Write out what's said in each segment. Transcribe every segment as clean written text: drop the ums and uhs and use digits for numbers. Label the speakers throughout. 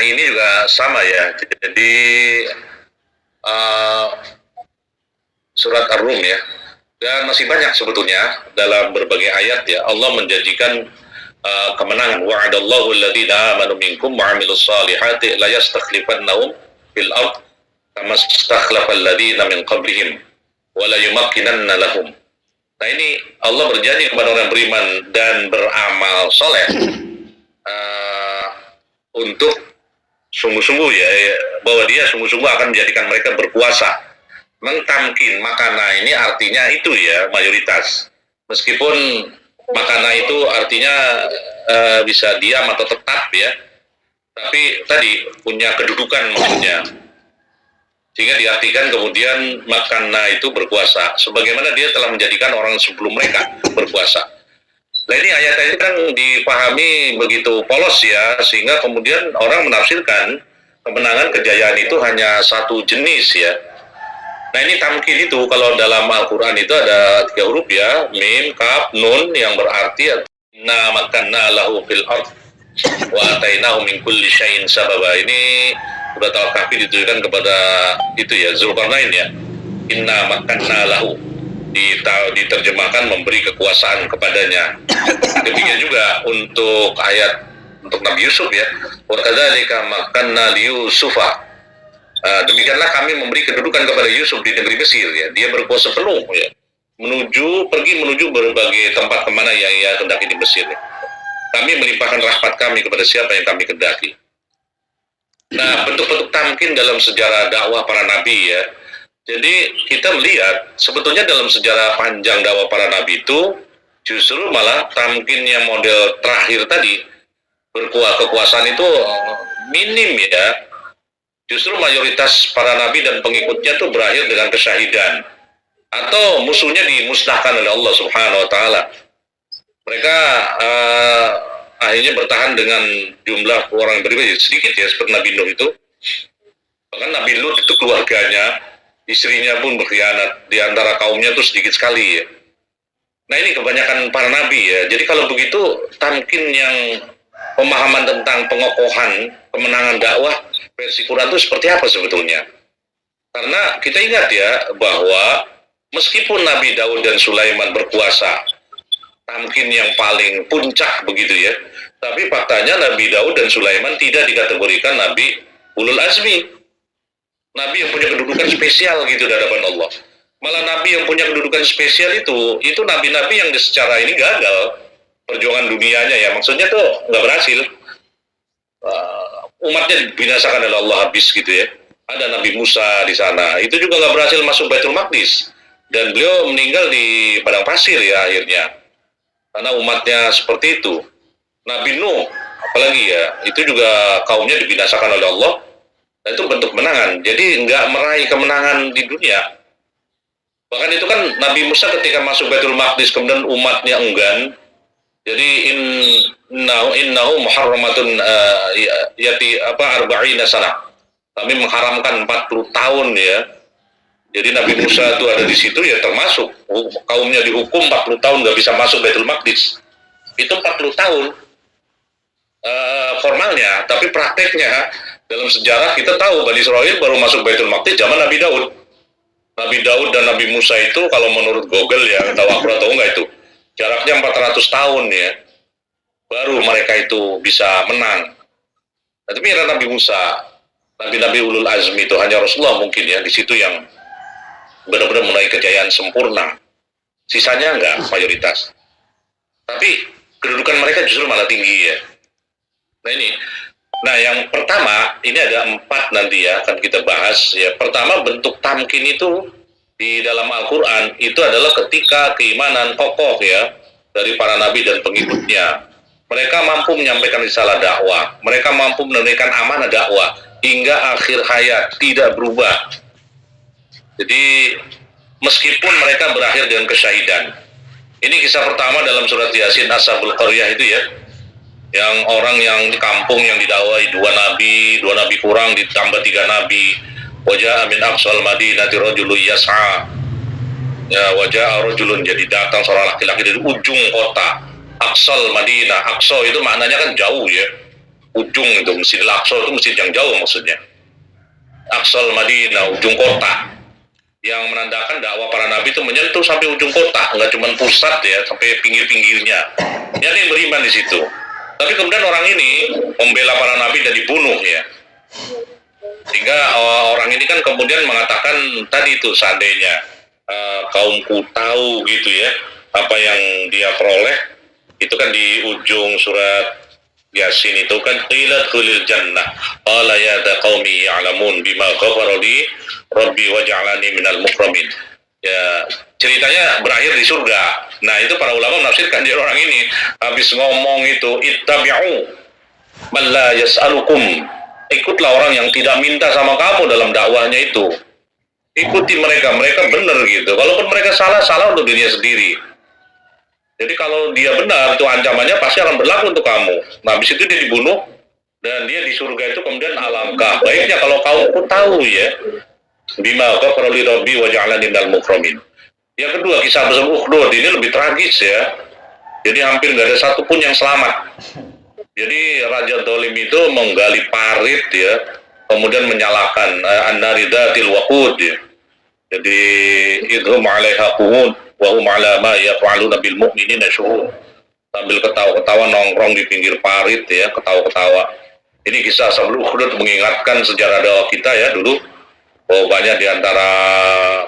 Speaker 1: ini juga sama ya. Jadi surat Ar-Rum ya. Dan masih banyak sebetulnya dalam berbagai ayat ya Allah menjanjikan kemenangan. Wa'adallahu alladziina aamanu minkum wa 'amilus shalihati la yastakhlifannahum fil ardh kama istakhlafal ladziina min qablihim wa la yumakkinanna lahum. Nah, ini Allah berjanji kepada orang beriman dan beramal soleh untuk sungguh-sungguh ya bahwa dia sungguh-sungguh akan menjadikan mereka berkuasa. Mengtamkin makana ini artinya itu ya mayoritas. Meskipun makana itu artinya bisa diam atau tetap ya, tapi tadi punya kedudukan maksudnya. Sehingga diartikan kemudian makana itu berkuasa, sebagaimana dia telah menjadikan orang sebelum mereka berkuasa. Nah, ini ayat ini kan dipahami begitu polos ya, sehingga kemudian orang menafsirkan kemenangan kejayaan itu hanya satu jenis ya. Nah, ini tamkin itu kalau dalam Al-Quran itu ada 3 huruf ya, mim, kaf, nun, yang berarti inna makanna lahu fil ardh wa atainahu min kulli syai'in sababa. Ini surat Al-Kahfi ditujukan kepada itu ya, Zulkarnain ya. Inna makanna lahu, diterjemahkan memberi kekuasaan kepadanya. Demikian juga untuk ayat untuk Nabi Yusuf ya, wa kadzalika makanna li Yusufa. Demikianlah kami memberi kedudukan kepada Yusuf di negeri Mesir ya. Dia berkuasa penuh ya, pergi menuju berbagai tempat kemana yang ia kendaki di Mesir ya. Kami melimpahkan rahmat kami kepada siapa yang kami kendaki. Nah, bentuk-bentuk tamkin dalam sejarah dakwah para nabi ya. Jadi kita melihat sebetulnya dalam sejarah panjang dakwah para nabi itu justru malah tamkinnya model terakhir tadi, kekuasaan itu minim ya. Justru mayoritas para nabi dan pengikutnya itu berakhir dengan kesyahidan atau musuhnya dimusnahkan oleh Allah Subhanahu wa taala. Mereka akhirnya bertahan dengan jumlah orang yang beriman sedikit ya, seperti Nabi Nuh itu. Bahkan Nabi Lut itu keluarganya, istrinya pun berkhianat, di antara kaumnya itu sedikit sekali ya. Nah, ini kebanyakan para nabi ya. Jadi kalau begitu tamkin yang pemahaman tentang pengokohan, kemenangan dakwah versi Quran itu seperti apa sebetulnya? Karena kita ingat ya bahwa meskipun Nabi Daud dan Sulaiman berkuasa, tamkin yang paling puncak begitu ya, tapi faktanya Nabi Daud dan Sulaiman tidak dikategorikan Nabi Ulul Azmi, Nabi yang punya kedudukan spesial gitu di hadapan Allah. Malah Nabi yang punya kedudukan spesial itu nabi-nabi yang secara ini gagal perjuangan dunianya ya, maksudnya tuh nggak berhasil. Umatnya dibinasakan oleh Allah habis gitu ya. Ada Nabi Musa di sana, itu juga nggak berhasil masuk Baitul Maqdis, dan beliau meninggal di padang pasir ya akhirnya, karena umatnya seperti itu. Nabi Nuh apalagi ya, itu juga kaumnya dibinasakan oleh Allah. Nah, itu bentuk kemenangan. Jadi nggak meraih kemenangan di dunia. Bahkan itu kan Nabi Musa ketika masuk Baitul Maqdis kemudian umatnya enggan. Jadi innahu muharramatun arba'ina sana. Kami mengharamkan 40 tahun ya. Jadi Nabi Musa itu ada di situ ya, termasuk kaumnya dihukum 40 tahun nggak bisa masuk Baitul Maqdis. Itu 40 tahun formalnya, tapi prakteknya dalam sejarah kita tahu Bani Israil baru masuk Baitul Maqdis zaman Nabi Daud. Nabi Daud dan Nabi Musa itu kalau menurut Google ya, tahu aku atau enggak itu jaraknya 400 tahun ya, baru mereka itu bisa menang. Nah, tapi era Nabi Musa, Nabi-Nabi Ulul Azmi itu hanya Rasulullah mungkin ya, di situ yang benar-benar meraih kejayaan sempurna. Sisanya enggak, mayoritas. Tapi kedudukan mereka justru malah tinggi ya. Nah yang pertama, ini ada 4 nanti ya, akan kita bahas ya. Pertama, bentuk tamkin itu di dalam Al-Quran itu adalah ketika keimanan kokoh ya dari para nabi dan pengikutnya. Mereka mampu menyampaikan risalah dakwah, mereka mampu menunaikan amanah dakwah hingga akhir hayat, tidak berubah. Jadi meskipun mereka berakhir dengan kesyahidan. Ini kisah pertama dalam surat Yasin, Ashabul Qaryah itu ya, yang orang yang di kampung yang didakwai 2 nabi kurang ditambah 3 nabi. Wajah min aqsal madinati rajulun yas'a. Ya, wajah rajulun, jadi datang seorang laki-laki dari ujung kota. Aqsal Madinah, aqsa itu maknanya kan jauh ya. ujung itu, Masjidil Aqsa itu masjid yang jauh maksudnya. Aqsal Madinah, ujung kota, yang menandakan dakwah para nabi itu menyentuh sampai ujung kota, nggak cuma pusat ya, sampai pinggir-pinggirnya. Ini ada yang beriman di situ. Tapi kemudian orang ini membela para nabi dan dibunuh ya. Sehingga orang ini kan kemudian mengatakan tadi itu, seandainya kaumku tahu gitu ya apa yang dia peroleh, itu kan di ujung surat Yasin itu kan, qila khulil jannah qala ya da qaumi ya'lamun bima ghafara li rabbi waj'alani minal mukramin. Ya, ceritanya berakhir di surga. Nah, itu para ulama menafsirkan dia orang ini habis ngomong itu, ittabi'u man la yas'alukum, ikutlah orang yang tidak minta sama kamu dalam dakwahnya itu. Ikuti mereka, mereka benar gitu. Walaupun mereka salah, salah untuk dirinya sendiri. Jadi kalau dia benar, itu ancamannya pasti akan berlaku untuk kamu. Nah, habis itu dia dibunuh, dan dia di surga itu kemudian alangkah baiknya kalau kamu tahu ya, bima ghafara li rabbi wa ja'alani minal mukramin. Yang kedua, kisah besar Ukhdud ini lebih tragis ya. Jadi hampir nggak ada satupun yang selamat. Jadi Raja Dolim itu menggali parit ya, kemudian menyalakan an-nari dzatil waqud ya. Jadi idhum 'alaiha qu'ud wa hum 'ala ma yaf'aluna bil mu'minina syuhud. Sambil ketawa-ketawa nongkrong di pinggir parit ya, ketawa-ketawa. Ini kisah sebelum Ukhdud mengingatkan sejarah dakwah kita ya dulu. Oh, banyak di antara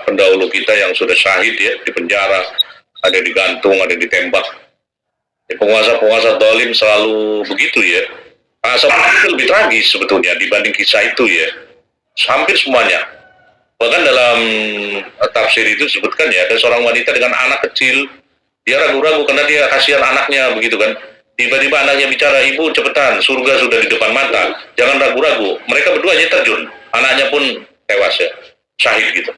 Speaker 1: pendahulu kita yang sudah syahid ya, di penjara, ada digantung, ada ditembak. Ya, penguasa-penguasa zalim selalu begitu ya. Seperti itu lebih tragis sebetulnya dibanding kisah itu ya. Hampir semuanya. Bahkan dalam tafsir itu disebutkan ya, ada seorang wanita dengan anak kecil, dia ragu-ragu karena dia kasihan anaknya begitu kan. Tiba-tiba anaknya bicara, ibu cepetan, surga sudah di depan mata, jangan ragu-ragu. Mereka berdua aja terjun, anaknya pun tewas ya, syahid gitu.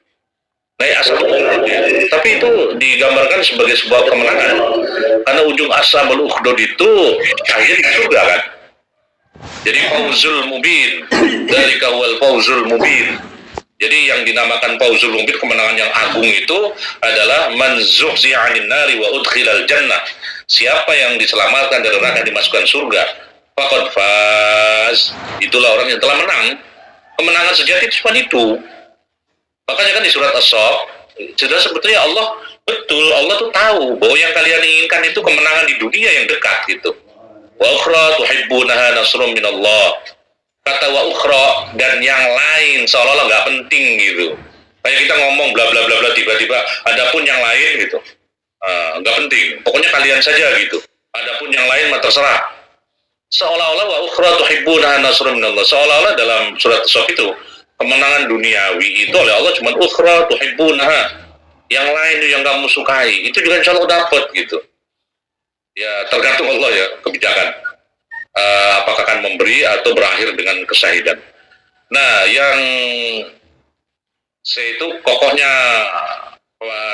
Speaker 1: Nah, asal ya. Tapi itu digambarkan sebagai sebuah kemenangan, karena ujung Ashabul Ukhdud itu akhirnya di surga kan. Jadi fauzul mubin, dzalika huwal fauzul mubin. Jadi yang dinamakan fauzul mubin, kemenangan yang agung itu adalah man zuhzi'a 'anil nari wa udkhilal jannah. Siapa yang diselamatkan dari neraka dimasukkan surga, faqad faz. Itulah orang yang telah menang. Kemenangan sejati cuma itu. Makanya kan di surat As-Saff sudah sebetulnya Allah betul, Allah tuh tahu bahwa yang kalian inginkan itu kemenangan di dunia yang dekat gitu. Wa ukhra tuhibbunaha nasrun minallah. Kata wa ukhra, dan yang lain seolah-olah nggak penting gitu. Kayak kita ngomong bla bla bla bla, tiba-tiba adapun yang lain gitu. Nggak penting. Pokoknya kalian saja gitu. Adapun yang lain mah terserah. Seolah-olah wa ukhra tuhibbunaha nasrun minallah. Seolah-olah dalam surat As-Saff itu kemenangan duniawi itu oleh Allah cuma ukhra tuhibbunaha. Yang lain yang kamu sukai itu juga insya Allah dapat gitu. Ya tergantung Allah ya kebijakan. Apakah akan memberi atau berakhir dengan kesahidan. Nah, yang itu kokohnya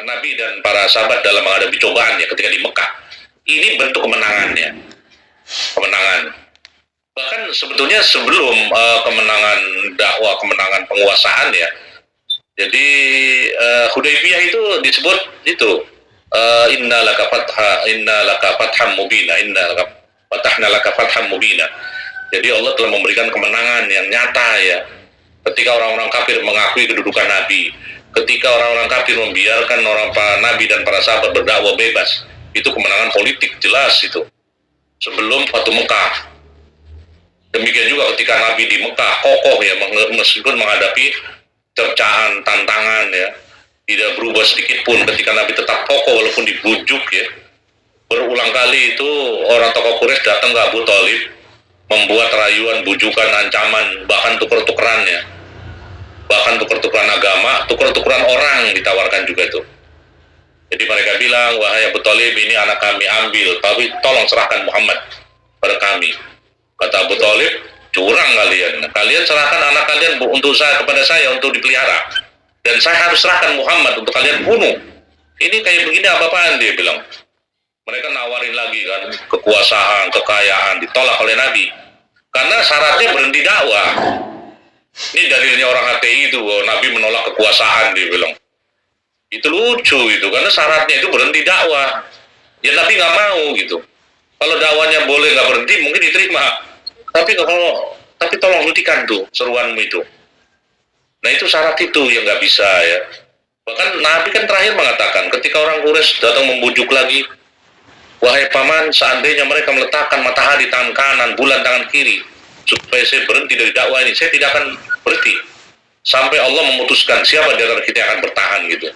Speaker 1: Nabi dan para sahabat dalam menghadapi cobaan ya ketika di Mekah. Ini bentuk kemenangannya. Kemenangan. Bahkan sebetulnya sebelum kemenangan dakwah, kemenangan penguasaan ya. Jadi Hudaybiyah itu disebut itu inna laka fatham mubina, fatahna laka fatham mubina. Jadi Allah telah memberikan kemenangan yang nyata ya. Ketika orang-orang kafir mengakui kedudukan Nabi, ketika orang-orang kafir membiarkan Nabi dan para sahabat berdakwah bebas, itu kemenangan politik jelas itu. Sebelum Fatu Mekah. Demikian juga ketika Nabi di Mekah kokoh ya, meskipun menghadapi cercaan, tantangan ya, tidak berubah sedikit pun ketika Nabi tetap kokoh walaupun dibujuk ya. Berulang kali itu orang tokoh Quraisy datang ke Abu Thalib, membuat rayuan, bujukan, ancaman, bahkan tuker-tukerannya, bahkan tuker-tukeran agama, tuker-tukeran orang ditawarkan juga itu. Jadi mereka bilang, wahai Abu Thalib, ini anak kami ambil, tapi tolong serahkan Muhammad pada kami. Kata Abu Thalib, curang kalian serahkan anak kalian untuk saya, kepada saya untuk dipelihara, dan saya harus serahkan Muhammad untuk kalian bunuh. Ini kayak begini apa-apaan, dia bilang. Mereka nawarin lagi kan, kekuasaan, kekayaan, ditolak oleh Nabi. Karena syaratnya berhenti dakwah. Ini dalilnya orang HTI itu, bahwa Nabi menolak kekuasaan, dia bilang. Itu lucu gitu, karena syaratnya itu berhenti dakwah. Ya Nabi nggak mau gitu. Kalau dakwanya boleh nggak berhenti, mungkin diterima. Tapi tolong hentikan tuh seruanmu itu. Nah itu syarat itu yang nggak bisa ya. Bahkan Nabi kan terakhir mengatakan ketika orang Quraisy datang membujuk lagi, wahai paman, seandainya mereka meletakkan matahari tangan kanan, bulan tangan kiri, supaya saya berhenti dari dakwah ini, saya tidak akan berhenti sampai Allah memutuskan siapa di antara kita yang akan bertahan gitu.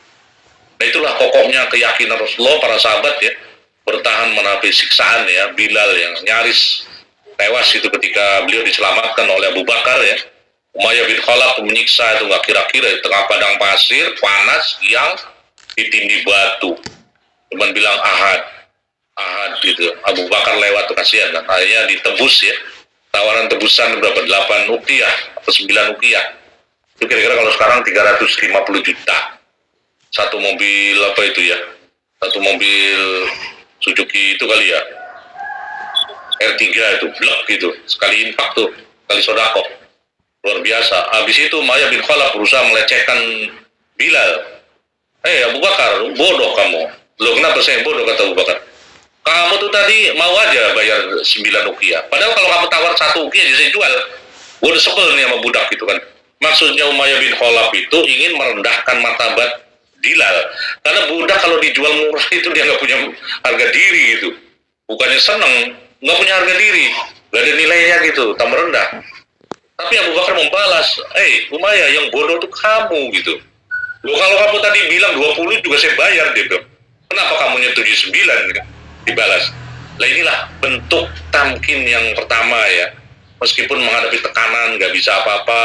Speaker 1: Nah itulah kokohnya keyakinan Rasulullah, para sahabat ya, bertahan menapi siksaan ya, Bilal yang nyaris tewas itu ketika beliau diselamatkan oleh Abu Bakar ya. Umayyah bin Khalaf menyiksa itu nggak kira-kira di tengah padang pasir panas yang ditindih batu, cuman bilang ahad gitu. Abu Bakar lewat tuh kasihan, dan akhirnya ditebus ya, tawaran tebusan berapa, 8 uqiyah atau 9 uqiyah, itu kira-kira kalau sekarang 350 juta. Satu mobil apa itu ya, satu mobil Suzuki itu kali ya, R3 itu blok gitu, sekali infak tuh, kali sodako, luar biasa. Habis itu Umayyah bin Khalaf berusaha melecehkan Bilal. Abu Bakar, bodoh kamu. Loh kenapa saya bodoh, kata Abu Bakar. Kamu tuh tadi mau aja bayar 9 uqiyah. Padahal kalau kamu tawar 1 uqiyah saya jual. Gue udah sebel nih sama budak gitu kan. Maksudnya Umayyah bin Khalaf itu ingin merendahkan martabat Bilal. Karena budak kalau dijual murah itu dia nggak punya harga diri gitu. Bukannya seneng, nggak punya harga diri. Nggak ada nilainya gitu, tambah rendah. Tapi Abu Bakar membalas, Umayyah yang bodoh tuh kamu gitu. Loh kalau kamu tadi bilang 20 juga saya bayar gitu. Kenapa kamu nyetujui 9 gitu? Dibalas. Nah inilah bentuk tamkin yang pertama ya. Meskipun menghadapi tekanan nggak bisa apa-apa,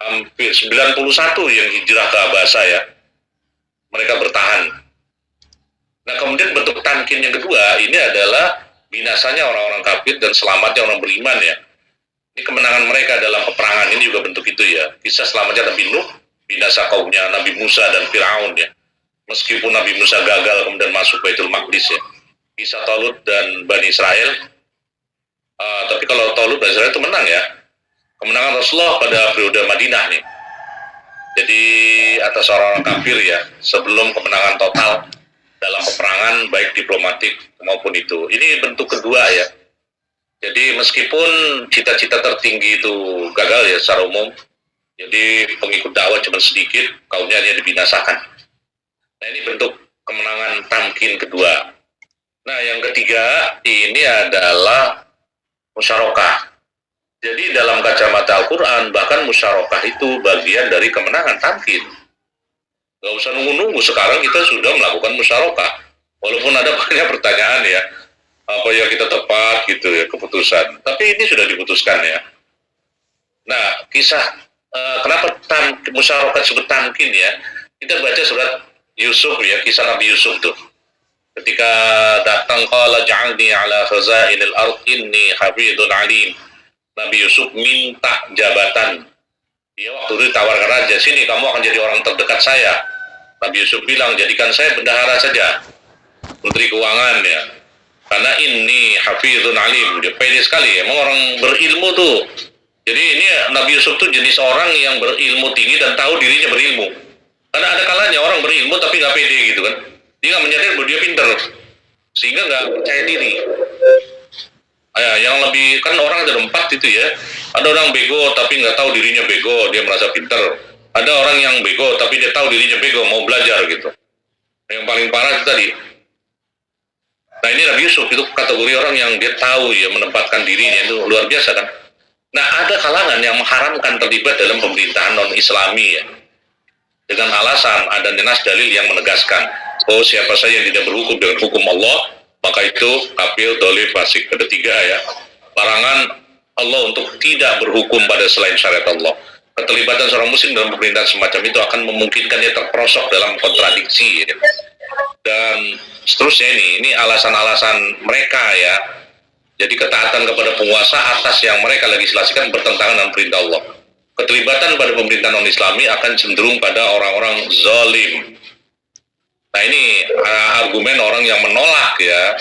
Speaker 1: hampir 91 yang hijrah ke Abasa ya, mereka bertahan. Nah kemudian bentuk tamkin yang kedua ini adalah binasanya orang-orang kafir dan selamatnya orang beriman ya. Ini kemenangan mereka dalam peperangan ini juga bentuk itu ya. Kisah selamatnya Nabi Nuh, binasa kaumnya Nabi Musa dan Fir'aun ya. Meskipun Nabi Musa gagal kemudian masuk Baitul Maqdis ya. Kisah Talut dan Bani Israel. Tapi kalau Talut dan Israel itu menang ya. Kemenangan Rasulullah pada periode Madinah nih. Jadi atas orang-orang kafir ya, sebelum kemenangan total dalam peperangan baik diplomatik maupun itu. Ini bentuk kedua ya. Jadi meskipun cita-cita tertinggi itu gagal ya secara umum, jadi pengikut dakwah cuma sedikit, kaumnya hanya dibinasakan. Nah ini bentuk kemenangan tamkin kedua. Nah yang ketiga ini adalah musyarakah. Jadi dalam kacamata Al-Quran bahkan musyarakah itu bagian dari kemenangan tamkin. Gak usah nunggu-nunggu, sekarang kita sudah melakukan musyarakah. Walaupun ada banyak pertanyaan ya, apa ya kita tepat gitu ya keputusan. Tapi ini sudah diputuskan ya. Nah kisah kenapa musyarakah disebut tamkin ya? Kita baca surat Yusuf ya, kisah Nabi Yusuf tuh. Ketika datang qala ja'alni ala khazainil ard inni hafidhun alim. Nabi Yusuf minta jabatan. Dia waktu itu ditawarkan raja, sini kamu akan jadi orang terdekat saya. Nabi Yusuf bilang, jadikan saya bendahara saja, menteri keuangan ya. Karena ini hafidhun alim, dia pede sekali. Emang orang berilmu tuh. Jadi ini Nabi Yusuf tuh jenis orang yang berilmu tinggi dan tahu dirinya berilmu. Karena ada kalanya orang berilmu tapi nggak pede gitu kan. Dia nggak menyadari bahwa dia pintar, sehingga nggak percaya diri. Yang lebih kan orang ada 4 itu ya. Ada orang bego tapi nggak tahu dirinya bego, dia merasa pintar. Ada orang yang bego tapi dia tahu dirinya bego, mau belajar gitu. Yang paling parah itu tadi. Nah ini Nabi Yusuf itu kategori orang yang dia tahu ya menempatkan dirinya, itu luar biasa kan. Nah ada kalangan yang mengharamkan terlibat dalam pemerintahan non-Islami ya, dengan alasan ada nas dalil yang menegaskan bahwa siapa saja yang tidak berhukum dengan hukum Allah maka itu kafir, dolim, fasik. Ada 3 ya, larangan Allah untuk tidak berhukum pada selain syariat Allah. Keterlibatan seorang muslim dalam pemerintahan semacam itu akan memungkinkannya terperosok dalam kontradiksi ya. Dan seterusnya ini alasan-alasan mereka ya. Jadi ketaatan kepada penguasa atas yang mereka legislasikan bertentangan dengan perintah Allah. Keterlibatan pada pemerintahan non-Islami akan cenderung pada orang-orang zalim. Nah ini argumen orang yang menolak ya,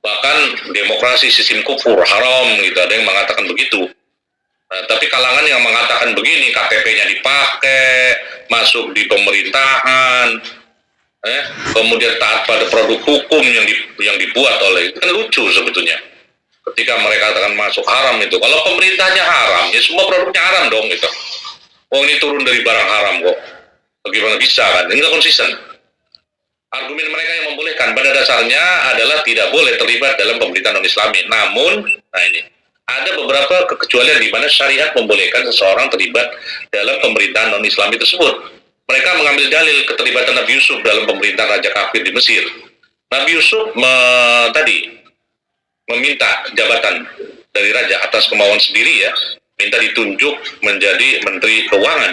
Speaker 1: bahkan demokrasi sistem kufur haram gitu, ada yang mengatakan begitu. Nah, tapi kalangan yang mengatakan begini, KTP-nya dipakai, masuk di pemerintahan, kemudian taat pada produk hukum yang dibuat oleh, itu kan lucu sebetulnya. ketika mereka katakan masuk haram itu. Kalau pemerintahnya haram, ya semua produknya haram dong gitu. Oh ini turun dari barang haram kok. Bagaimana bisa kan? Enggak konsisten. Argumen mereka yang membolehkan pada dasarnya adalah tidak boleh terlibat dalam pemerintahan non-Islami. Namun, nah ini ada beberapa kekecualian di mana syariat membolehkan seseorang terlibat dalam pemerintahan non-Islami tersebut. Mereka mengambil dalil keterlibatan Nabi Yusuf dalam pemerintahan Raja Kafir di Mesir. Nabi Yusuf tadi meminta jabatan dari raja atas kemauan sendiri ya, minta ditunjuk menjadi Menteri Keuangan.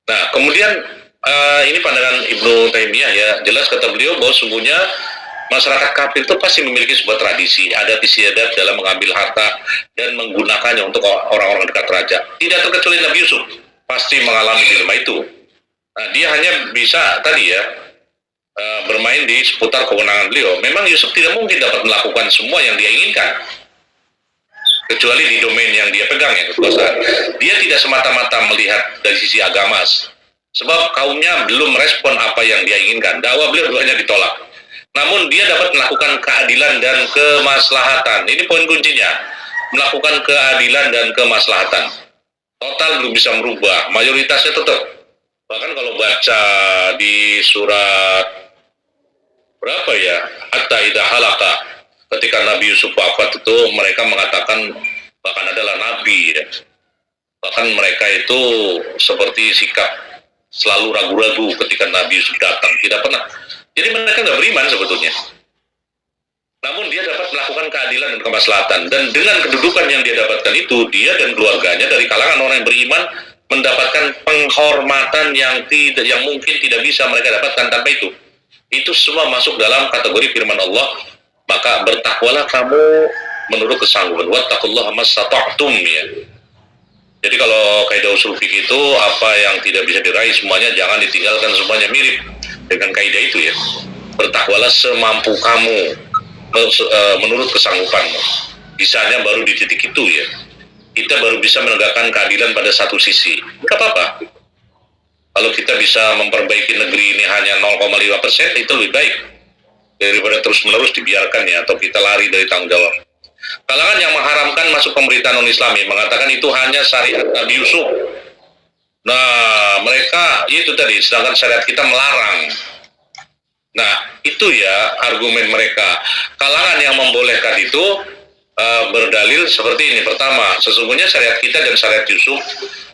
Speaker 1: Nah, kemudian ini pandangan Ibnu Taimiyah ya, jelas kata beliau bahwa sungguhnya masyarakat kafir itu pasti memiliki sebuah tradisi, adat istiadat dalam mengambil harta dan menggunakannya untuk orang-orang dekat raja. Tidak terkecuali Nabi Yusuf, pasti mengalami dilema itu. Nah, dia hanya bisa tadi ya, bermain di seputar kewenangan beliau. Memang Yusuf tidak mungkin dapat melakukan semua yang dia inginkan, kecuali di domain yang dia pegang ya, kekuasaan. Dia tidak semata-mata melihat dari sisi agama, sebab kaumnya belum merespon apa yang dia inginkan. Dakwah beliau hanya ditolak. Namun dia dapat melakukan keadilan dan kemaslahatan. Ini poin kuncinya, melakukan keadilan dan kemaslahatan. Total belum bisa merubah, mayoritasnya tetap. Bahkan kalau baca di surat berapa ya, hatta idza halaka, ketika Nabi Yusuf wafat itu mereka mengatakan bahkan adalah nabi ya. Bahkan mereka itu seperti sikap selalu ragu-ragu ketika Nabi Yusuf datang, tidak pernah. Jadi mereka nggak beriman sebetulnya. Namun dia dapat melakukan keadilan dan kemaslahatan, dan dengan kedudukan yang dia dapatkan itu, dia dan keluarganya dari kalangan orang yang beriman mendapatkan penghormatan yang mungkin tidak bisa mereka dapatkan tanpa itu. Itu semua masuk dalam kategori firman Allah, maka bertakwalah kamu menurut kesanggupan. Wattaqullaha mastata'tum ya. Jadi kalau kaidah usul fikih itu apa yang tidak bisa diraih semuanya jangan ditinggalkan, semuanya mirip dengan kaidah itu ya. Bertakwalah semampu kamu menurut kesanggupanmu. Bisanya baru di titik itu ya. Kita baru bisa menegakkan keadilan pada satu sisi. Enggak apa-apa. Kalau kita bisa memperbaiki negeri ini hanya 0,5%, itu lebih baik daripada terus-menerus dibiarkan ya, atau kita lari dari tanggung jawab. Kalangan yang mengharamkan masuk pemerintahan non-Islami mengatakan itu hanya syariat Nabi Yusuf. Nah, mereka itu tadi, sedangkan syariat kita melarang. Nah, itu ya argumen mereka. Kalangan yang membolehkan itu berdalil seperti ini. Pertama, sesungguhnya syariat kita dan syariat Yusuf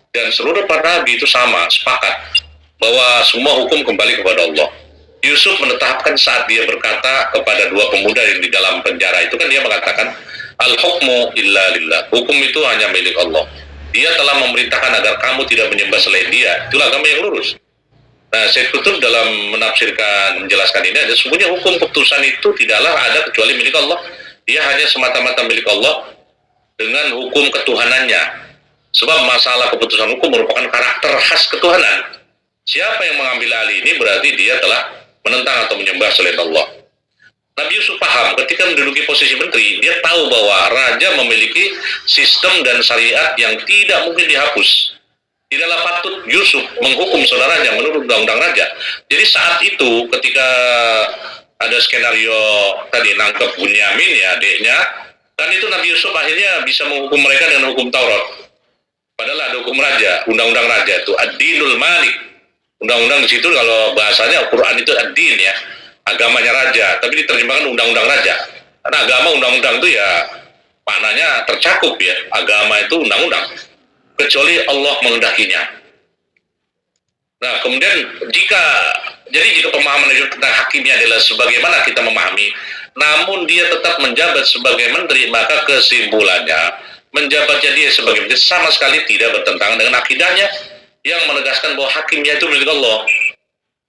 Speaker 1: dan seluruh para nabi itu sama, sepakat bahwa semua hukum kembali kepada Allah. Yusuf menetapkan saat dia berkata kepada dua pemuda yang di dalam penjara itu, kan dia mengatakan al-hukmu illa lillah, hukum itu hanya milik Allah. Dia telah memerintahkan agar kamu tidak menyembah selain dia. Itulah agama yang lurus. Nah, Syekh Qutb dalam menjelaskan ini, ada sesungguhnya hukum keputusan itu tidaklah ada kecuali milik Allah. Dia hanya semata-mata milik Allah dengan hukum ketuhanannya. Sebab masalah keputusan hukum merupakan karakter khas ketuhanan. Siapa yang mengambil alih ini berarti dia telah menentang atau menyembah selain Allah. Nabi Yusuf paham ketika menduduki posisi menteri, dia tahu bahwa raja memiliki sistem dan syariat yang tidak mungkin dihapus. Tidaklah patut Yusuf menghukum saudaranya menurut undang-undang raja. Jadi saat itu ketika ada skenario tadi nangkep Bunyamin ya adiknya, kan itu Nabi Yusuf akhirnya bisa menghukum mereka dengan hukum Taurat. Padahal ada hukum raja, undang-undang raja itu ad-dinul malik. Undang-undang di situ kalau bahasanya Al-Quran itu ad-din ya, agamanya raja, tapi diterjemahkan undang-undang raja. Karena agama undang-undang itu ya maknanya tercakup ya, agama itu undang-undang. Kecuali Allah menghendakinya. Nah, kemudian jika pemahaman itu tentang hakimnya adalah sebagaimana kita memahami, namun dia tetap menjabat sebagai menteri, maka kesimpulannya menjabatnya dia sebagai menteri sama sekali tidak bertentangan dengan akidahnya yang menegaskan bahwa hakimnya itu milik Allah.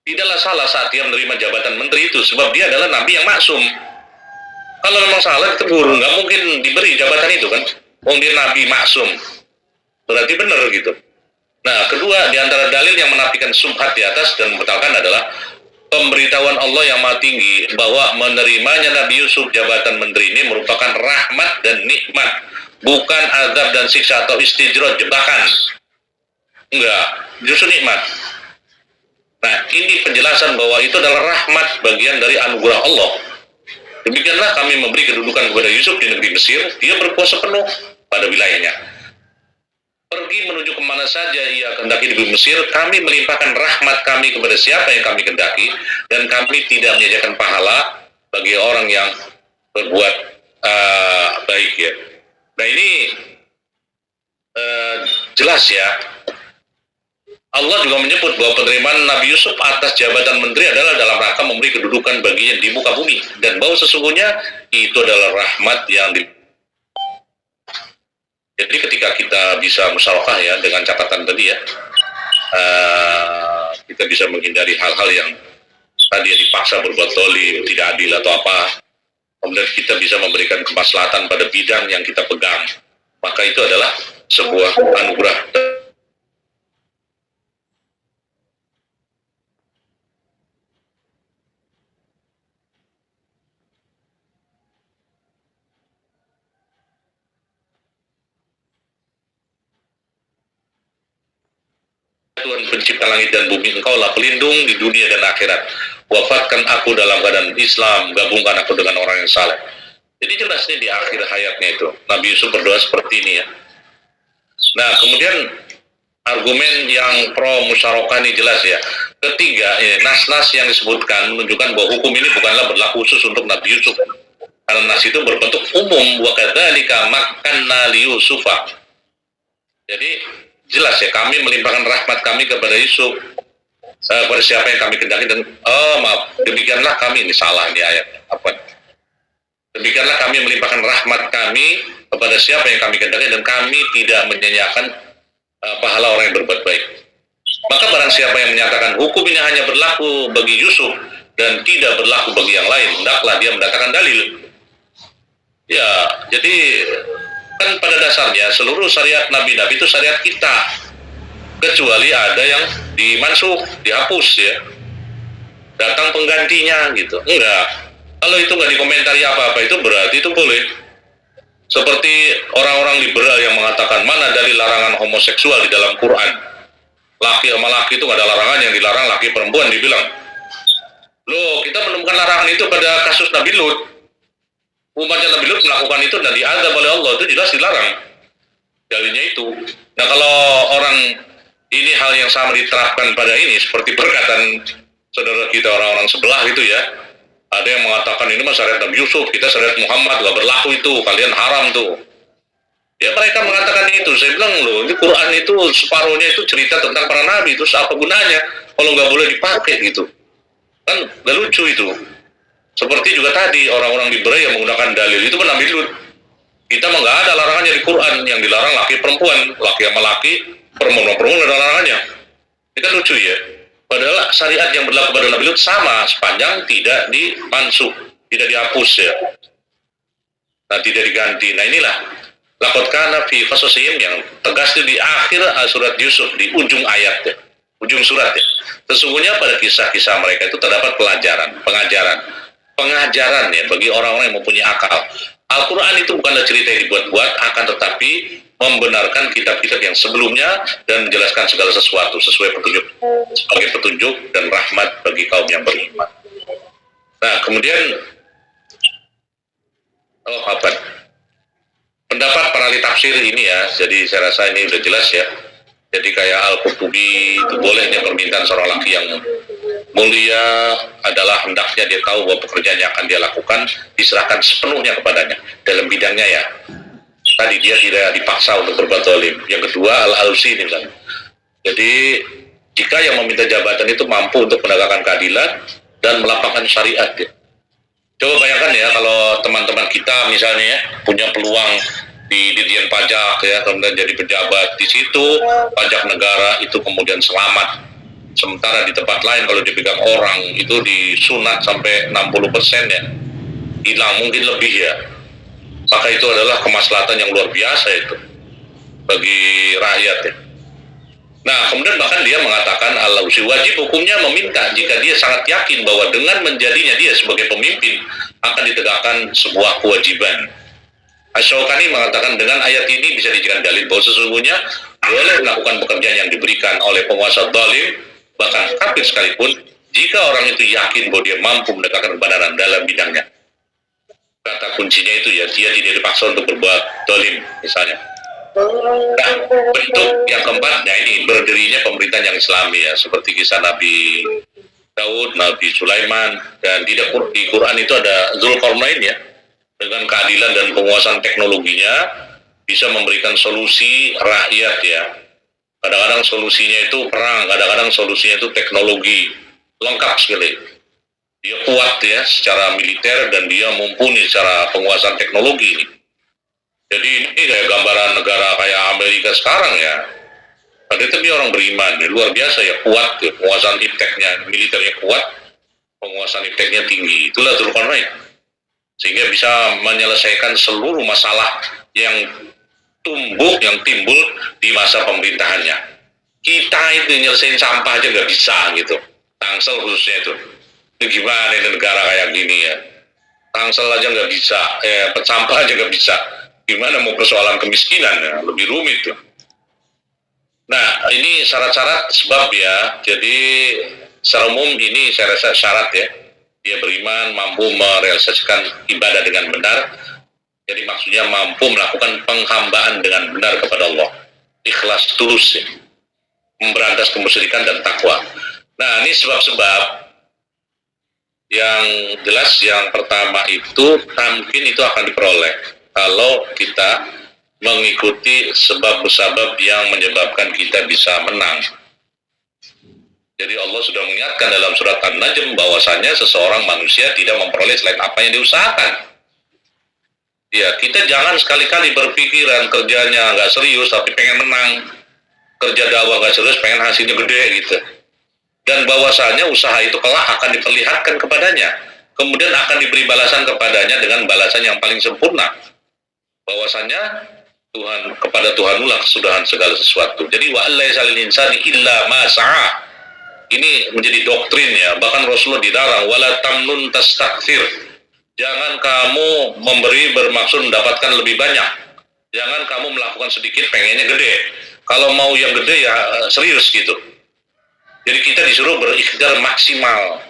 Speaker 1: Tidaklah salah saat dia menerima jabatan menteri itu, sebab dia adalah nabi yang maksum. Kalau memang salah itu guru nggak mungkin diberi jabatan itu kan, dia nabi maksum, berarti benar gitu. Nah, kedua di antara dalil yang menafikan subhat di atas dan membatalkan adalah pemberitahuan Allah yang maha tinggi bahwa menerimanya Nabi Yusuf jabatan menteri ini merupakan rahmat dan nikmat, bukan azab dan siksa atau istijrad, jebakan. Enggak, justru nikmat. Nah, ini penjelasan bahwa itu adalah rahmat, bagian dari anugerah Allah. Demikianlah kami memberi kedudukan kepada Yusuf di negeri Mesir, dia berkuasa penuh pada wilayahnya. Pergi menuju kemana saja ia kehendaki di bumi Mesir, kami melimpahkan rahmat kami kepada siapa yang kami kehendaki, dan kami tidak menyediakan pahala bagi orang yang berbuat baik ya. Nah ini jelas ya, Allah juga menyebut bahwa penerimaan Nabi Yusuf atas jabatan menteri adalah dalam rangka memberi kedudukan baginya di muka bumi, dan bahwa sesungguhnya itu adalah rahmat yang Jadi ketika kita bisa musyawarah ya dengan catatan tadi ya, kita bisa menghindari hal-hal yang tadi dipaksa berbuat zalim, tidak adil atau apa. Kemudian kita bisa memberikan kemaslahatan pada bidang yang kita pegang. Maka itu adalah sebuah anugerah. Tuhan pencipta langit dan bumi, engkaulah pelindung di dunia dan akhirat. Wafatkan aku dalam keadaan Islam, gabungkan aku dengan orang yang saleh. Jadi jelasnya di akhir hayatnya itu Nabi Yusuf berdoa seperti ini ya. Nah kemudian argumen yang pro musyarakah ini jelas ya. Ketiga, nas-nas yang disebutkan menunjukkan bahwa hukum ini bukanlah berlaku khusus untuk Nabi Yusuf. Karena nas itu berbentuk umum, wa kadzalika makkanna li Yusufa. Jadi jelas ya, kami melimpahkan rahmat kami kepada Yusuf, kepada siapa yang kami kehendaki, dan demikianlah kami, ini salah ini ayat apa? Demikianlah kami melimpahkan rahmat kami kepada siapa yang kami kehendaki, dan kami tidak menyanyiakan pahala orang yang berbuat baik. Maka barang siapa yang menyatakan hukum ini hanya berlaku bagi Yusuf dan tidak berlaku bagi yang lain, hendaklah dia mendatangkan dalil. Ya, jadi kan pada dasarnya seluruh syariat nabi-nabi itu syariat kita, kecuali ada yang dimansuh, dihapus ya, datang penggantinya gitu. Enggak, kalau itu nggak dikomentari apa-apa itu berarti itu boleh. Seperti orang-orang liberal yang mengatakan mana dalil larangan homoseksual di dalam Quran, laki sama laki itu nggak ada larangan, yang dilarang laki perempuan. Dibilang, loh kita menemukan larangan itu pada kasus Nabi Lut. Umatnya Nabi Lut melakukan itu dan diazab oleh Allah, itu jelas dilarang. Dalilnya itu. Nah kalau orang ini hal yang sama diterapkan pada ini, seperti perkataan saudara kita orang-orang sebelah itu ya, ada yang mengatakan ini mah syariat Nabi Yusuf, kita syariat Muhammad gak berlaku itu, kalian haram tuh. Ya mereka mengatakan itu, saya bilang loh, ini Quran itu separuhnya itu cerita tentang para nabi, itu apa gunanya kalau nggak boleh dipakai gitu? Kan gak lucu itu. Seperti juga tadi orang-orang liberal yang menggunakan dalil itu Nabi Lut. Kita mah nggak ada larangannya di Quran, yang dilarang laki perempuan, laki sama laki, perempuan ada larangannya. Ini kan lucu ya. Padahal syariat yang berlaku pada Nabi Lut sama, sepanjang tidak dimansuh, tidak dihapus ya. Nah tidak diganti. Nah inilah laqad kana fi qasasihim yang tegas di akhir surat Yusuf, di ujung ayat ya, ujung surat ya. Sesungguhnya pada kisah-kisah mereka itu terdapat pengajaran ya bagi orang-orang yang mempunyai akal. Al-Quran itu bukanlah cerita yang dibuat-buat, akan tetapi membenarkan kitab-kitab yang sebelumnya dan menjelaskan segala sesuatu sesuai petunjuk, sebagai petunjuk dan rahmat bagi kaum yang beriman. Nah kemudian pendapat para ahli tafsir ini ya, jadi saya rasa ini udah jelas ya. Jadi kayak Al-Qurtubi itu bolehnya permintaan seorang laki yang mulia adalah hendaknya dia tahu bahwa pekerjaan yang akan dia lakukan diserahkan sepenuhnya kepadanya dalam bidangnya ya. Tadi dia tidak dipaksa untuk berbuat zalim. Yang kedua Al-Alusi ini kan. Jadi jika yang meminta jabatan itu mampu untuk menegakkan keadilan dan melapangkan syariat ya. Coba bayangkan ya kalau teman-teman kita misalnya ya, punya peluang di Ditjen Pajak ya, kemudian jadi pejabat di situ, pajak negara itu kemudian selamat. Sementara di tempat lain kalau dipegang orang itu disunat sampai 60% ya, hilang mungkin lebih ya. Maka itu adalah kemaslahatan yang luar biasa itu bagi rakyat ya. Nah kemudian bahkan dia mengatakan Al-Alusi wajib hukumnya meminta jika dia sangat yakin bahwa dengan menjadinya dia sebagai pemimpin akan ditegakkan sebuah kewajiban. Asy-Syaukani mengatakan dengan ayat ini bisa dijadikan dalil bahwa sesungguhnya boleh melakukan pekerjaan yang diberikan oleh penguasa zalim, bahkan kafir sekalipun, jika orang itu yakin bahwa dia mampu menegakkan kebenaran dalam bidangnya. Kata kuncinya itu ya, dia tidak dipaksa untuk berbuat dolim misalnya. Nah, bentuk yang keempat, nah ini berdirinya pemerintahan yang Islami ya, seperti kisah Nabi Daud, Nabi Sulaiman, dan di Quran itu ada Zulkarnain ya, dengan keadilan dan penguasaan teknologinya bisa memberikan solusi rakyat ya. Kadang-kadang solusinya itu perang, kadang-kadang solusinya itu teknologi, lengkap sekali. Dia kuat ya secara militer dan dia mumpuni secara penguasaan teknologi ini. Jadi ini kayak gambaran negara kayak Amerika sekarang ya. Padahal itu dia orang beriman ya, luar biasa ya, kuat ya, penguasaan ipteknya, militernya kuat, penguasaan ipteknya tinggi. Itulah Zulkarnain. Sehingga bisa menyelesaikan seluruh masalah yang yang timbul di masa pemerintahannya. Kita itu nyelesain sampah aja nggak bisa gitu. Tangsel khususnya itu. Ini gimana ini negara kayak gini ya? Tangsel aja nggak bisa, sampah aja nggak bisa. Gimana mau persoalan kemiskinan ya? Lebih rumit tuh. Nah, ini syarat-syarat sebab ya. Jadi secara umum ini saya rasa syarat ya. Dia beriman, mampu merealisasikan ibadah dengan benar. Jadi maksudnya mampu melakukan penghambaan dengan benar kepada Allah. Ikhlas tulus ya. Memberantas kemusyrikan dan takwa. Nah, ini sebab-sebab yang jelas. Yang pertama itu tamkin itu akan diperoleh kalau kita mengikuti sebab-sebab yang menyebabkan kita bisa menang. Jadi Allah sudah mengingatkan dalam surat An-Najm bahwasanya seseorang manusia tidak memperoleh selain apa yang diusahakan. Ya, kita jangan sekali-kali berpikiran kerjanya nggak serius tapi pengen menang, kerja dakwah nggak serius pengen hasilnya gede gitu. Dan bahwasanya usaha itu kelak akan diperlihatkan kepadanya, kemudian akan diberi balasan kepadanya dengan balasan yang paling sempurna. Bahwasanya kepada Tuhanulah kesudahan segala sesuatu. Jadi wa allaisa lil insani illa ma sa'a. Ini menjadi doktrin ya, bahkan Rasulullah dilarang wala tamnun tastakthir. Jangan kamu memberi bermaksud mendapatkan lebih banyak. Jangan kamu melakukan sedikit pengennya gede. Kalau mau yang gede ya serius gitu. Jadi kita disuruh berikhtiar maksimal.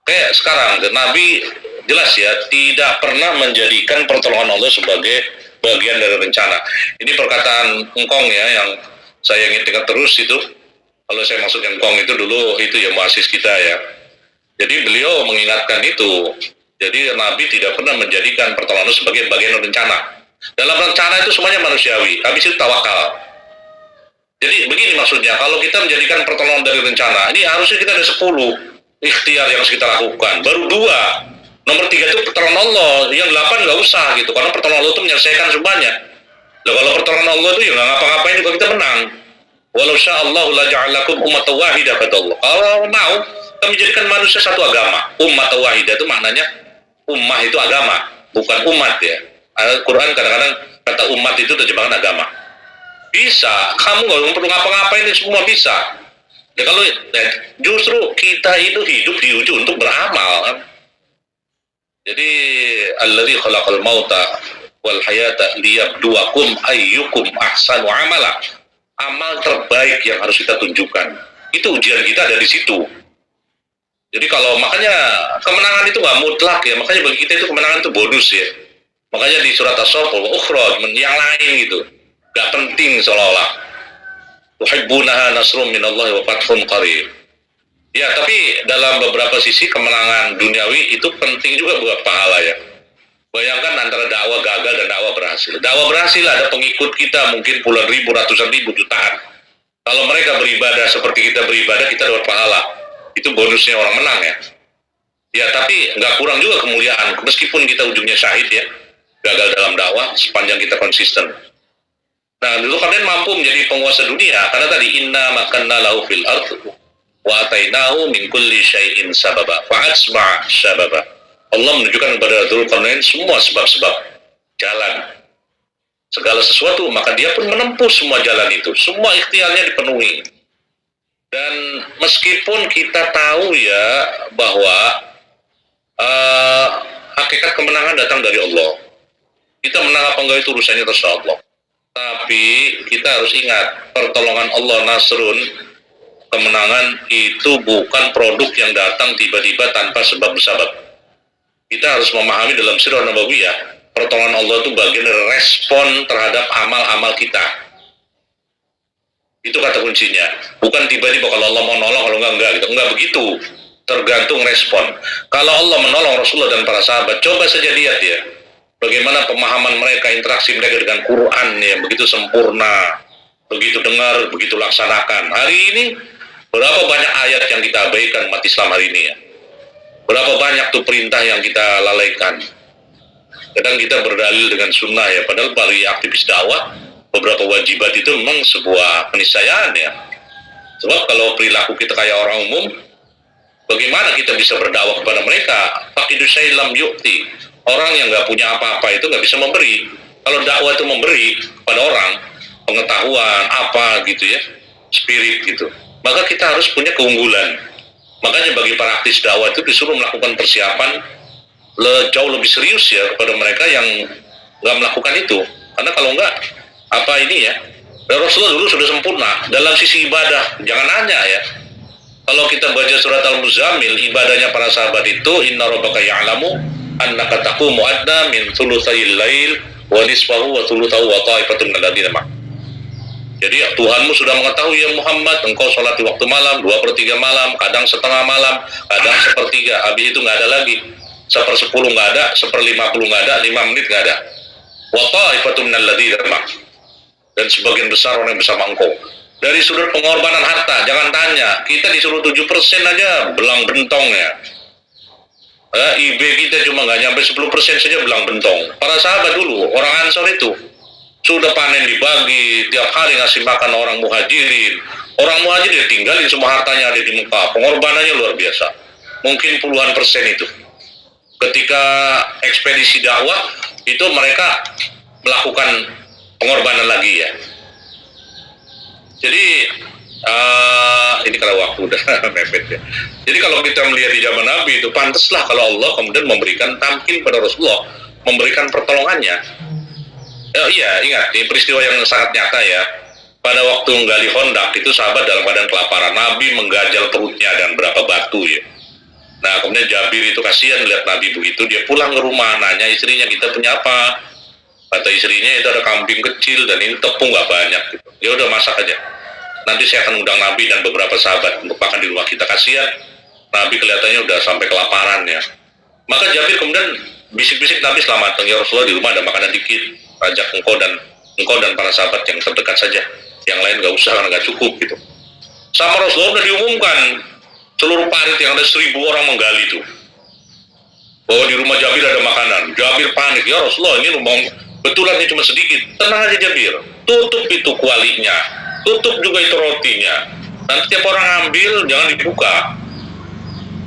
Speaker 1: Kayak sekarang Nabi jelas ya tidak pernah menjadikan pertolongan Allah sebagai bagian dari rencana. Ini perkataan Engkong ya yang saya ingin ingat terus itu. Kalau saya maksud Engkong itu dulu itu ya muasis kita ya. Jadi beliau mengingatkan itu. Jadi Nabi tidak pernah menjadikan pertolongan sebagai bagian rencana. Dalam rencana itu semuanya manusiawi. Habis itu tawakal. Jadi begini maksudnya, kalau kita menjadikan pertolongan dari rencana, ini harusnya kita ada 10 ikhtiar yang harus kita lakukan. Baru 2. Nomor 3 itu pertolongan Allah. Yang 8 nggak usah gitu. Karena pertolongan Allah itu menyelesaikan semuanya. Loh, kalau pertolongan Allah itu ya nggak ngapa-ngapain juga kita menang. Walau sya'allahu la ja'alakum ummatan wahidah kata Allah. Kalau mau kita menjadikan manusia satu agama. Ummatan wahidah itu maknanya ummah itu agama, bukan umat ya. Al-Quran kadang-kadang kata umat itu terjemahan agama. Bisa, kamu nggak perlu ngapa-ngapain ini semua bisa. Ya kalau justru kita itu hidup diuji untuk beramal kan. Jadi alladzi khalaqal mauta wal hayata liyabluwakum ayyukum ahsanu amala. Amal terbaik yang harus kita tunjukkan. Itu ujian kita ada di situ. Jadi kalau makanya kemenangan itu nggak mutlak ya. Makanya bagi kita itu kemenangan itu bonus ya. Makanya di surat As-Saff ukhra yang lain gitu. Gak penting seolah-olah. Tuhibbunaha nasrum minallahi wa fathun qarib. Ya, tapi dalam beberapa sisi kemenangan duniawi itu penting juga buat pahala ya. Bayangkan antara dakwah gagal dan dakwah berhasil. Dakwah berhasil ada pengikut kita mungkin puluhan ribu, ratusan ribu, jutaan. Kalau mereka beribadah seperti kita beribadah, kita dapat pahala. Itu bonusnya orang menang ya. Ya, tapi nggak kurang juga kemuliaan. Meskipun kita ujungnya syahid ya, gagal dalam dakwah sepanjang kita konsisten. Nah, dulu kalian mampu menjadi penguasa dunia karena tadi inna makanna lahu fil ardh wa atainahu min kulli syai'in sababa fa'asma' sababa. Allah menunjukkan kepada Dzulqarnain semua sebab-sebab jalan segala sesuatu, maka dia pun menempuh semua jalan itu, semua ikhtiarnya dipenuhi. Dan meskipun kita tahu ya bahwa hakikat kemenangan datang dari Allah, kita menang apa enggak itu urusannya terserah Allah. Tapi kita harus ingat pertolongan Allah nasrun, kemenangan itu bukan produk yang datang tiba-tiba tanpa sebab-sebab. Kita harus memahami dalam sirah nabawiyah, pertolongan Allah itu bagian dari respon terhadap amal-amal kita. Itu kata kuncinya. Bukan tiba-tiba kalau Allah mau nolong, kalau enggak gitu. Enggak begitu. Tergantung respon. Kalau Allah menolong Rasulullah dan para sahabat, coba saja lihat ya, bagaimana pemahaman mereka, interaksi mereka dengan Quran yang begitu sempurna, begitu dengar, begitu laksanakan. Hari ini berapa banyak ayat yang kita abaikan umat Islam hari ini ya? Berapa banyak tuh perintah yang kita lalaikan? Kadang kita berdalil dengan sunnah ya, padahal bagi aktivis dakwah beberapa wajibat itu memang sebuah keniscayaan ya. Sebab kalau perilaku kita kayak orang umum, bagaimana kita bisa berdakwah kepada mereka? Faqidu syai' lam yu'ti. Orang yang nggak punya apa-apa itu nggak bisa memberi. Kalau dakwah itu memberi kepada orang pengetahuan apa gitu ya, spirit gitu, maka kita harus punya keunggulan. Makanya bagi para aktivis dakwah itu disuruh melakukan persiapan jauh lebih serius ya kepada mereka yang nggak melakukan itu. Karena kalau nggak, apa ini ya, Rasulullah dulu sudah sempurna dalam sisi ibadah. Jangan nanya ya, kalau kita baca surat Al-Muzammil, ibadahnya para sahabat itu, inna rabbaka ya'lamu annaka taqumu adna min thulutsayil lail wa nisfahu wa thulutsahu wa ta'ifatun minal ladzina ma'ak. Jadi Tuhanmu sudah mengetahui ya Muhammad, engkau sholat di waktu malam, 2/3 malam, kadang setengah malam, kadang 1/3, habis itu nggak ada lagi, 1/10 nggak ada, 1/50 nggak ada, 5 menit nggak ada. Wa ta'ifatun minal ladzina ma'ak, dan sebagian besar orang yang bersama engkau. Dari sudut pengorbanan harta, jangan tanya, kita disuruh 7% aja belang bentongnya. IB kita cuma nggak nyampe 10% saja belang bentong. Para sahabat dulu, orang Ansor itu sudah panen dibagi, tiap hari ngasih makan orang muhajirin. Orang muhajirin tinggalin semua hartanya ada di Mekah, pengorbanannya luar biasa. Mungkin puluhan persen itu. Ketika ekspedisi dakwah itu mereka melakukan pengorbanan lagi ya. Jadi ini kalau waktu udah mepet ya. Jadi kalau kita melihat di zaman Nabi itu, pantaslah kalau Allah kemudian memberikan tamkin pada Rasulullah, memberikan pertolongannya. Iya, ingat, ini peristiwa yang sangat nyata ya. Pada waktu menggali Khandaq itu sahabat dalam keadaan kelaparan, Nabi menggajal perutnya dengan berapa batu ya. Nah kemudian Jabir itu kasihan lihat Nabi begitu, dia pulang ke rumah, nanya istrinya, kita punya apa? Kata istrinya, itu ada kambing kecil dan ini tepung nggak banyak gitu. Ya udah masak aja, nanti saya akan undang Nabi dan beberapa sahabat untuk makan di rumah kita. Kasihan Nabi kelihatannya udah sampai kelaparan ya. Maka Jabir kemudian bisik-bisik Nabi, selamat ya Rasulullah, di rumah ada makanan dikit, ajak engkau dan para sahabat yang terdekat saja, yang lain nggak usah karena nggak cukup gitu. Sama Rasulullah udah diumumkan, seluruh parit yang ada 1.000 orang menggali itu, bahwa di rumah Jabir ada makanan. Jabir panik, ya Rasulullah ini rumah betulannya cuma sedikit. Tenang aja Jabir, tutup itu kualinya, tutup juga itu rotinya, nanti tiap orang ambil, jangan dibuka.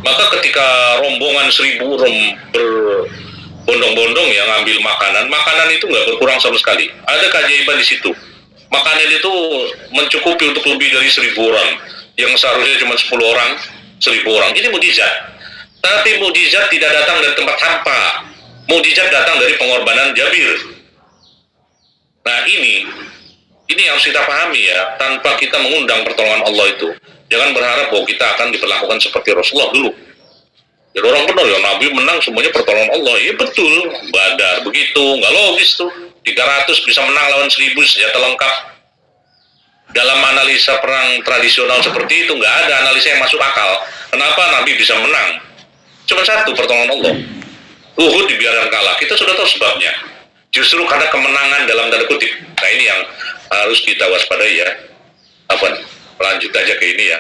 Speaker 1: Maka ketika rombongan 1.000 orang berbondong-bondong yang ngambil makanan itu nggak berkurang sama sekali. Ada keajaiban di situ. Makanan itu mencukupi untuk lebih dari 1.000 orang, yang seharusnya cuma 10 orang, 1.000 orang. Ini mukjizat. Tapi mukjizat tidak datang dari tempat hampa. Mukjizat datang dari pengorbanan Jabir. Nah ini yang harus kita pahami ya, tanpa kita mengundang pertolongan Allah itu. Jangan berharap bahwa kita akan diperlakukan seperti Rasulullah dulu. Jadi orang benar ya, Nabi menang semuanya pertolongan Allah. Iya betul, Badar begitu, nggak logis tuh. 300 bisa menang lawan 1.000 senjata lengkap. Dalam analisa perang tradisional seperti itu nggak ada analisa yang masuk akal. Kenapa Nabi bisa menang? Cuma satu, pertolongan Allah. Uhud dibiarkan kalah, kita sudah tahu sebabnya. Justru karena kemenangan dalam tanda kutip. Nah ini yang harus kita waspadai ya. Apa? Lanjut aja ke ini ya.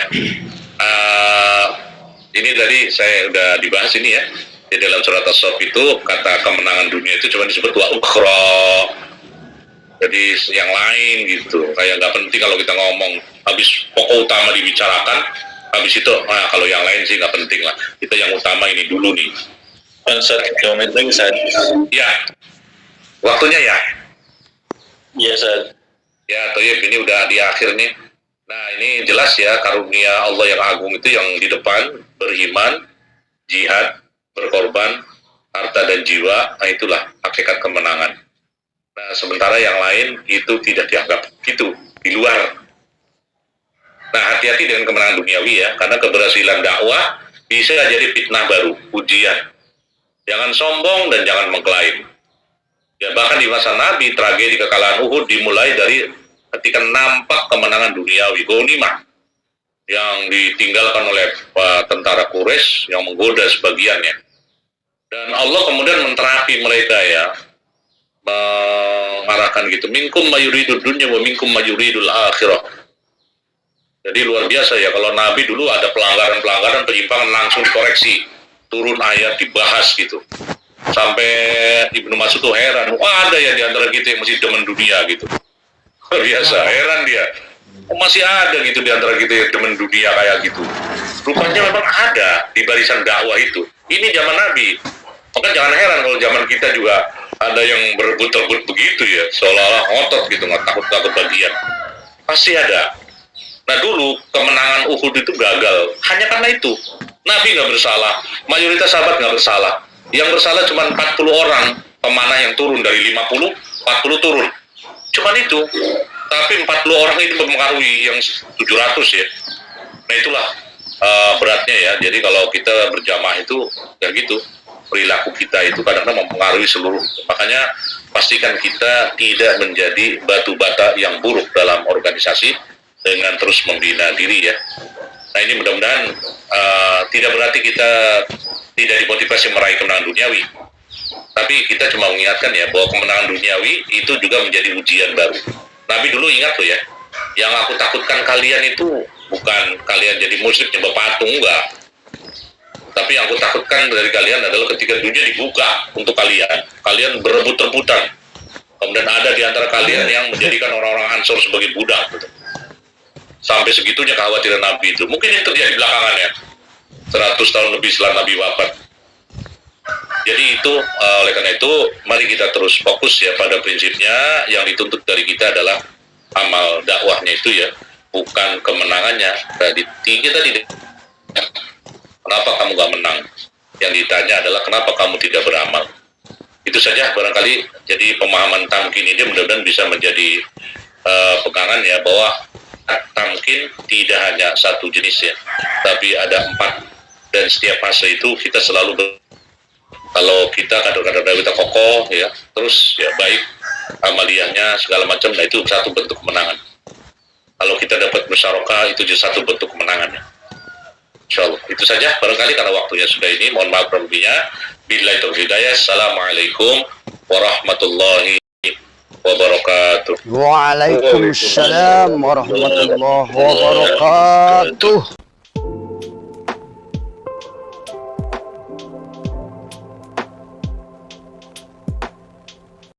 Speaker 1: Ini tadi saya udah dibahas ini ya. Di dalam surat As-Saff itu kata kemenangan dunia itu cuma disebut wa ukhra. Jadi yang lain gitu. Kayak nggak penting kalau kita ngomong habis pokok utama dibicarakan, habis itu kalau yang lain sih nggak penting lah. Kita yang utama ini dulu nih. Ya. Waktunya ya.
Speaker 2: Iya, Ustaz.
Speaker 1: Ya, Toyib, ini udah di akhir nih. Nah, ini jelas ya, karunia Allah yang agung itu yang di depan, beriman, jihad, berkorban, harta dan jiwa, nah itulah hakikat kemenangan. Nah, sementara yang lain itu tidak dianggap gitu, di luar. Nah, hati-hati dengan kemenangan duniawi ya, karena keberhasilan dakwah bisa jadi fitnah baru, ujian. Jangan sombong dan jangan mengklaim. Ya, bahkan di masa Nabi, tragedi kekalahan Uhud dimulai dari ketika nampak kemenangan duniawi, ghanimah, yang ditinggalkan oleh tentara Quraisy yang menggoda sebagiannya. Dan Allah kemudian menterapi mereka ya, mengarahkan gitu, minkum mayuridud dunya wa minkum mayuridul akhirah. Jadi luar biasa ya, kalau Nabi dulu ada pelanggaran-pelanggaran, penyimpangan langsung dikoreksi, turun ayat dibahas gitu. Sampai Ibnu Mas'ud tuh heran, wah ada ya di antara kita yang masih demen dunia gitu. Luar biasa, heran dia. Oh, masih ada gitu di antara kita yang demen dunia kayak gitu. Rupanya memang ada di barisan dakwah itu. Ini zaman Nabi. Maka jangan heran kalau zaman kita juga ada yang berebut-rebut begitu ya, seolah-olah ngotot gitu, nggak takut bagian. Pasti ada. Nah dulu kemenangan Uhud itu gagal hanya karena itu. Nabi nggak bersalah, mayoritas sahabat nggak bersalah. Yang bersalah cuma 40 orang pemanah yang turun dari 50, 40 turun. Cuman itu. Tapi 40 orang itu mempengaruhi yang 700 ya. Nah itulah beratnya ya. Jadi kalau kita berjamaah itu ya gitu. Perilaku kita itu kadang-kadang mempengaruhi seluruh. Makanya pastikan kita tidak menjadi batu bata yang buruk dalam organisasi dengan terus membina diri ya. Nah ini mudah-mudahan tidak berarti kita tidak dimotivasi meraih kemenangan duniawi. Tapi kita cuma mengingatkan ya bahwa kemenangan duniawi itu juga menjadi ujian baru. Nabi dulu ingat loh ya, yang aku takutkan kalian itu bukan kalian jadi musyrik nyembah patung, enggak. Tapi yang aku takutkan dari kalian adalah ketika dunia dibuka untuk kalian, kalian berebut-rebutan. Kemudian ada di antara kalian yang menjadikan orang-orang Ansor sebagai budak. Gitu. Sampai segitunya kekhawatiran Nabi itu. Mungkin ini terjadi belakangan ya, 100 tahun lebih setelah Nabi wafat. Jadi itu, oleh karena itu, mari kita terus fokus ya pada prinsipnya. Yang dituntut dari kita adalah amal dakwahnya itu ya, bukan kemenangannya. Kita tidak, kenapa kamu gak menang? Yang ditanya adalah kenapa kamu tidak beramal? Itu saja barangkali. Jadi pemahaman tamkin ini mudah-mudahan bisa menjadi pegangan ya, bahwa tamkin tidak hanya satu jenis ya, tapi ada 4. Dan setiap fase itu kita selalu kalau kita kadang-kadang kita kokoh ya, terus ya baik amaliyahnya segala macam, nah itu satu bentuk kemenangan. Kalau kita dapat musyarakah itu juga satu bentuk kemenangannya. Insyaallah itu saja barangkali karena waktunya sudah ini. Mohon maaf lebihnya. Billahi taufiq hidayah. Assalamualaikum warahmatullahi wabarakatuh.
Speaker 3: Waalaikumsalam warahmatullahi wabarakatuh.